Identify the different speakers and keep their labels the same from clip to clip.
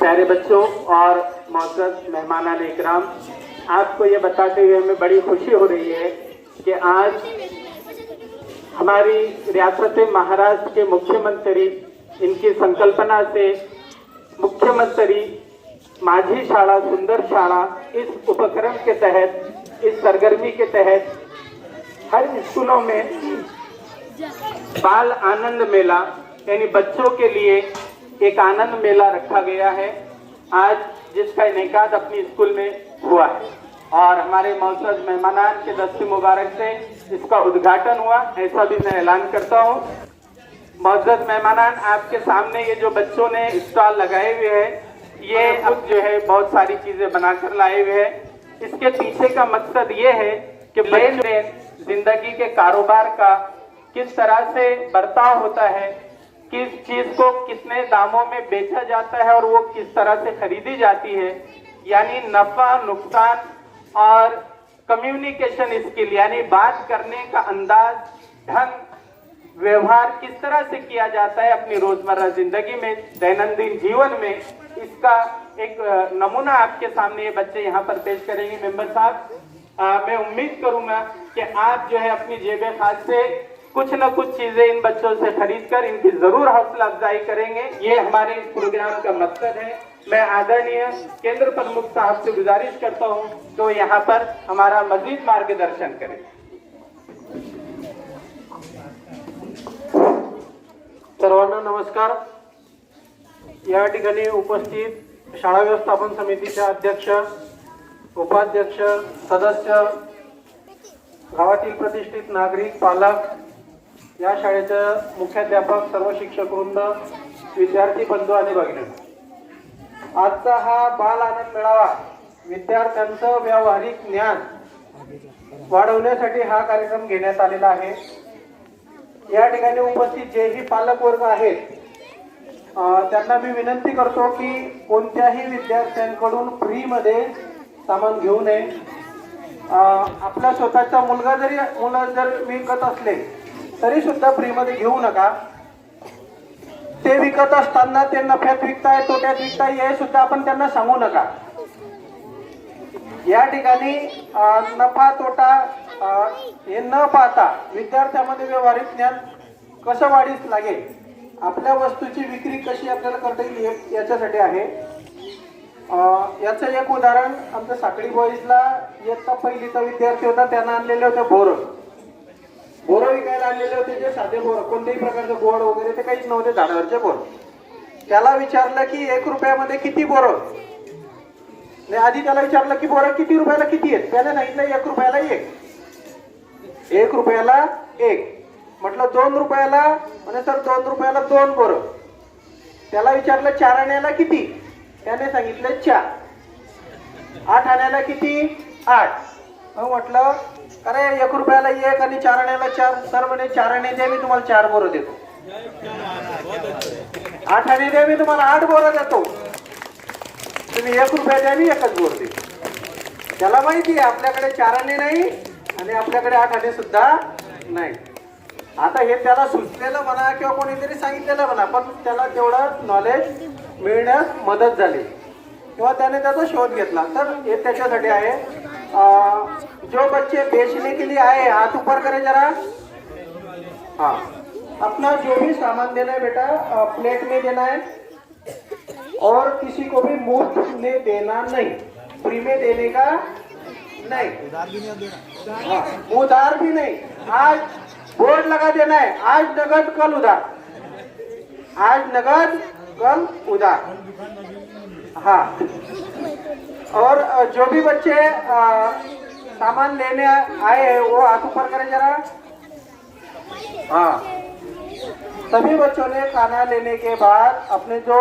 Speaker 1: प्यारे बच्चों और मोअज़्ज़ज़ मेहमान इकराम, आपको ये बताते हुए हमें बड़ी खुशी हो रही है कि आज हमारी रियासत महाराष्ट्र के मुख्यमंत्री इनकी संकल्पना से मुख्यमंत्री माझी शाळा सुंदर शाळा इस उपक्रम के तहत, इस सरगर्मी के तहत हर स्कूलों में बाल आनंद मेला यानी बच्चों के लिए एक आनंद मेला रखा गया है आज, जिसका इनेकाद अपनी स्कूल में हुआ है और हमारे मोअज़्ज़ज़ मेहमानान के दस्ते मुबारक से इसका उद्घाटन हुआ, ऐसा भी मैं ऐलान करता हूँ। मोअज़्ज़ज़ मेहमानान, आपके सामने ये जो बच्चों ने स्टॉल लगाए हुए हैं, ये अब जो है बहुत सारी चीजें बनाकर लाए हुए हैं। इसके पीछे का मकसद ये है कि लेन देन जिंदगी के कारोबार का किस तरह से बर्ताव होता है, किस चीज को कितने दामों में बेचा जाता है और वो किस तरह से खरीदी जाती है, यानी नफा नुकसान और कम्युनिकेशन स्किल यानी बात करने का अंदाज, ढंग, व्यवहार किस तरह से किया जाता है अपनी रोजमर्रा जिंदगी में, दैनंदिन जीवन में, इसका एक नमूना आपके सामने ये बच्चे यहाँ पर पेश करेंगे। मेंबर साहब, मैं उम्मीद करूंगा कि आप जो है अपनी जेब खास से कुछ न कुछ चीजें इन बच्चों से खरीद कर इनकी जरूर हौसला अफजाई करेंगे। ये हमारे इस प्रोग्राम का मकसद है। मैं आदरणीय केंद्र प्रमुख साहब से गुजारिश करता हूं तो यहाँ पर हमारा मजीद मार्गदर्शन करें।
Speaker 2: सर्वांना नमस्कार। या ठिकाणी उपस्थित शाळा व्यवस्थापन समितीचे अध्यक्ष, उपाध्यक्ष, सदस्य, गावातील प्रतिष्ठित नागरिक, पालक, या शाळेचे मुख्याध्यापक, सर्व शिक्षक वृंद, विद्यार्थी बंधू आणि भगिनी, आजचा हा बाल आनंद मेळावा विद्यार्थ्यांचं व्यावहारिक ज्ञान वाढवण्यासाठी हा कार्यक्रम घेण्यात आलेला आहे। या ठिकाणी उपस्थित जेही पालक वर्ग आहेत त्यांना मी विनंती करतो की कोणत्याही विद्यार्थ्यांकडून फ्री मध्ये सामान घेऊ नये। आपला स्वतःचा मुलं जर विकत असले तरी सुद्धा फ्री मध्ये घेऊ नका। ते विकत असताना ते नफ्यात विकताय तोट्यात विकताय हे सुद्धा आपण त्यांना सांगू नका। या ठिकाणी नफा तोटा हे न पाहता विद्यार्थ्यांमध्ये व्यावहारिक ज्ञान कसं वाढीस लागेल, आपल्या वस्तूची विक्री कशी आपल्याला करता येईल याच्यासाठी आहे। याचं एक उदाहरण, आमच्या साखळी बॉईजला इयत्ता पहिलीचा विद्यार्थी होता, त्यांना आणलेले होते बोर विकायला आणलेले होते, जे साधे बोर, कोणत्याही प्रकारचे बोर्ड वगैरे ते काहीच नव्हते, झाडावरचे बोर। त्याला विचारलं की 1 रुपयामध्ये किती बोर, आधी त्याला विचारलं की बोर किती रुपयाला किती आहेत, त्याने सांगितलं 1 रुपयाला 1, 1 रुपयाला 1। म्हटलं 2 रुपयाला, म्हणे सर 2 रुपयाला 2 बोर। त्याला विचारलं 4 आण्याला किती, त्याने सांगितलं 4। 8 आण्याला किती, 8। मग म्हटलं अरे 1 रुपयाला 1 आणि 4 आण्याला 4, सर म्हणे 4 आणे द्या, मी तुम्हाला 4 बोर देतो। 8 आणे द्या, मी तुम्हाला 8 बोर देतो। तुम्ही 1 रुपया द्या, मी 1च बोर देतो। त्याला माहिती आहे आपल्याकडे 4 आणे नाही आणि आपल्याकडे 8 आणे सुद्धा नाही। आता हे त्याला सुचलेलं म्हणा किंवा कोणीतरी सांगितलेलं म्हणा, पण त्याला तेवढं नॉलेज मिळण्यास मदत झाली किंवा त्याने त्याचा शोध घेतला। तर हे त्याच्यासाठी आहे। जो बच्चे बेचने के लिए आए हाथ ऊपर करें जरा। हाँ, अपना जो भी सामान देना है बेटा प्लेट में देना है और किसी को भी मुफ्त में देना नहीं, फ्री में देने का नहीं, उधार भी नहीं। आज बोर्ड लगा देना है, आज नगद कल उधार, आज नगद कल उधार। हाँ, और जो भी बच्चे सामान लेने आए हैं वो हाथ ऊपर करें जरा। हाँ, सभी बच्चों ने खाना लेने के बाद अपने जो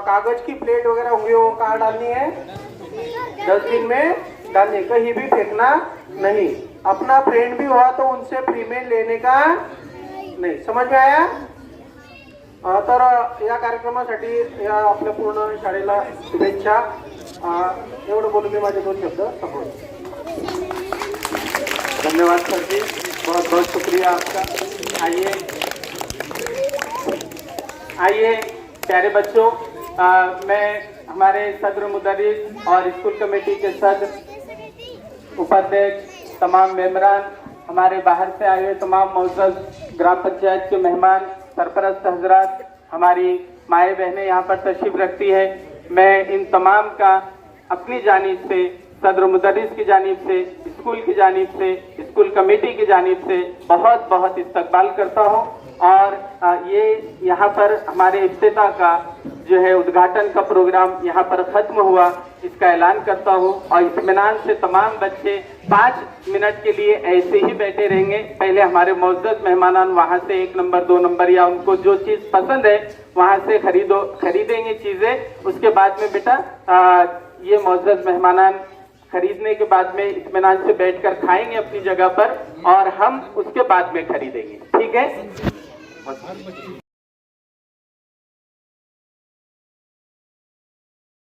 Speaker 2: कागज की प्लेट वगैरह होंगी वो कहाँ डालनी है, डस्टबिन में डालनी, कहीं भी फेंकना नहीं। अपना फ्रेंड भी हुआ तो उनसे फ्री में लेने का नहीं। समझ में आया? तर या कार्यक्रमासाठी या आपल्या पूर्ण शाळेला शुभेच्छा। एवढं बोलून मी माझे 2 शब्द संपवतो।
Speaker 1: धन्यवाद सर जी, बहुत बहुत शुक्रिया आपका। आइए प्यारे बच्चों, मैं हमारे सदर मुदर्रिस और स्कूल कमेटी के सदर, उपाध्यक्ष, तमाम मेंबरान, हमारे बाहर से आए हुए तमाम मौजूद ग्राम पंचायत के मेहमान, सरपरस्त हजरात, हमारी माएँ बहनें यहाँ पर तशरीफ रखती है, मैं इन तमाम का अपनी जानिब से, सदर मुदर्रिस की जानिब से, स्कूल की जानिब से, स्कूल कमेटी की जानिब से बहुत बहुत इस्तकबाल करता हूँ। और ये यहाँ पर हमारे इफ्तिताह का जो है उद्घाटन का प्रोग्राम यहाँ पर ख़त्म हुआ, इसका ऐलान करता हूँ। और इत्मीनान से तमाम बच्चे 5 मिनट के लिए ऐसे ही बैठे रहेंगे। पहले हमारे मौजूद मेहमान वहाँ से 1 नंबर 2 नंबर या उनको जो चीज़ पसंद है वहाँ से खरीदेंगे चीज़ें। उसके बाद में बेटा ये मौजूद मेहमान खरीदने के बाद में इत्मीनान से बैठकर खाएंगे अपनी जगह पर, और हम उसके बाद में खरीदेंगे। ठीक है।